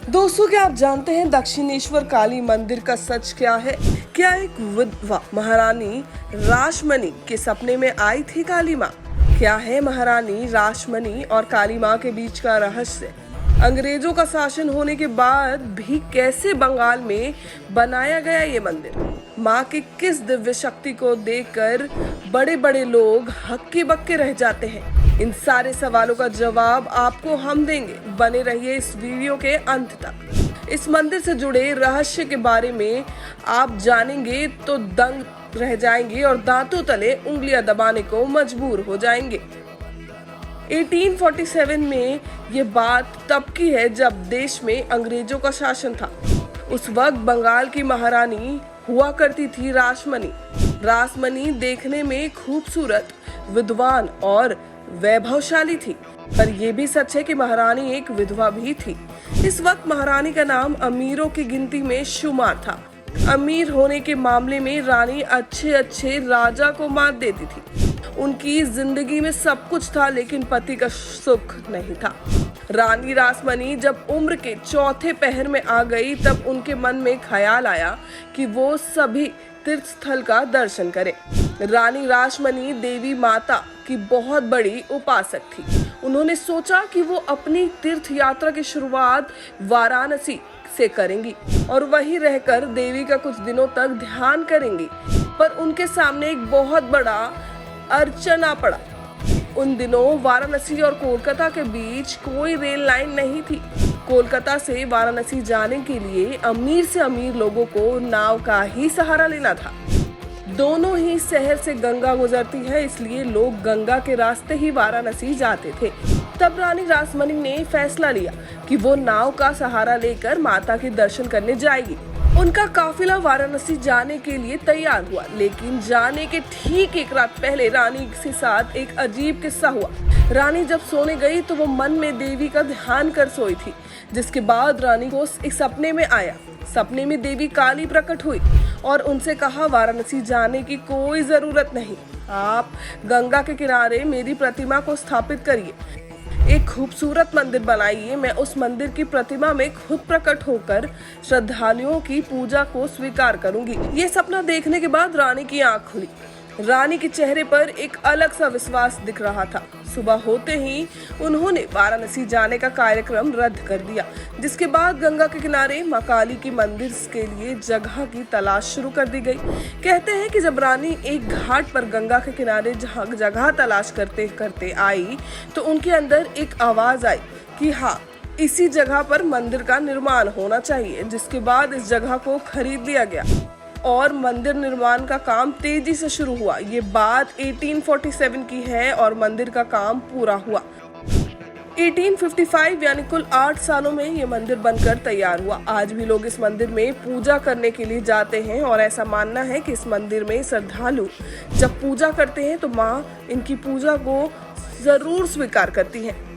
दोस्तों, क्या आप जानते हैं दक्षिणेश्वर काली मंदिर का सच क्या है? क्या एक विधवा महारानी रासमणी के सपने में आई थी काली माँ? क्या है महारानी रासमणी और काली माँ के बीच का रहस्य? अंग्रेजों का शासन होने के बाद भी कैसे बंगाल में बनाया गया ये मंदिर? माँ की किस दिव्य शक्ति को देखकर बड़े बड़े लोग हक्के बक्के रह जाते हैं? इन सारे सवालों का जवाब आपको हम देंगे। बने रहिए इस वीडियो के अंत तक। इस मंदिर से जुड़े रहस्य के बारे में आप जानेंगे तो दंग रह जाएंगे और दांतों तले उंगलियां दबाने को मजबूर हो जाएंगे। 1847 में ये बात तब की है जब देश में अंग्रेजों का शासन था। उस वक्त बंगाल की महारानी हुआ करती थी रासमणी। रासमणी देखने में खूबसूरत, विद्वान और वैभवशाली थी, पर यह भी सच है कि महारानी एक विधवा भी थी। इस वक्त महारानी का नाम अमीरों की गिनती में शुमार था। अमीर होने के मामले में रानी अच्छे राजा को मात देती थी। उनकी जिंदगी में सब कुछ था, लेकिन पति का सुख नहीं था। रानी रासमणी जब उम्र के चौथे पहर में आ गई, तब उनके मन में ख्याल आया कि वो सभी तीर्थ स्थल का दर्शन करें। रानी रासमणी देवी माता की बहुत बड़ी उपासक थी। उन्होंने सोचा कि वो अपनी तीर्थ यात्रा की शुरुआत वाराणसी से करेंगी और वहीं रहकर देवी का कुछ दिनों तक ध्यान करेंगी। पर उनके सामने एक बहुत बड़ा अड़चन पड़ा। उन दिनों वाराणसी और कोलकाता के बीच कोई रेल लाइन नहीं थी। कोलकाता से वाराणसी जाने के लिए अमीर से अमीर लोगों को नाव का ही सहारा लेना था। दोनों ही शहर से गंगा गुजरती है, इसलिए लोग गंगा के रास्ते ही वाराणसी जाते थे। तब रानी रासमणी ने फैसला लिया कि वो नाव का सहारा लेकर माता के दर्शन करने जाएगी। उनका काफिला वाराणसी जाने के लिए तैयार हुआ, लेकिन जाने के ठीक एक रात पहले रानी के साथ एक अजीब किस्सा हुआ। रानी जब सोने गई तो वो मन में देवी का ध्यान कर सोई थी, जिसके बाद रानी को एक सपने में आया। सपने में देवी काली प्रकट हुई और उनसे कहा, वाराणसी जाने की कोई जरूरत नहीं, आप गंगा के किनारे मेरी प्रतिमा को स्थापित करिए, एक खूबसूरत मंदिर बनाइए। मैं उस मंदिर की प्रतिमा में खुद प्रकट होकर श्रद्धालुओं की पूजा को स्वीकार करूंगी। ये सपना देखने के बाद रानी की आंख खुली। रानी के चेहरे पर एक अलग सा विश्वास दिख रहा था। सुबह होते ही उन्होंने वाराणसी जाने का कार्यक्रम रद्द कर दिया, जिसके बाद गंगा के किनारे मां काली के मंदिर के लिए जगह की तलाश शुरू कर दी गई। कहते हैं कि जब रानी एक घाट पर गंगा के किनारे जगह तलाश करते करते आई, तो उनके अंदर एक आवाज आई कि हाँ, इसी जगह पर मंदिर का निर्माण होना चाहिए। जिसके बाद इस जगह को खरीद लिया गया और मंदिर निर्माण का काम तेजी से शुरू हुआ। ये बात 1847 की है और मंदिर का काम पूरा हुआ 1855, यानी कुल 8 सालों में ये मंदिर बनकर तैयार हुआ। आज भी लोग इस मंदिर में पूजा करने के लिए जाते हैं और ऐसा मानना है कि इस मंदिर में श्रद्धालु जब पूजा करते हैं तो माँ इनकी पूजा को जरूर स्वीकार करती है।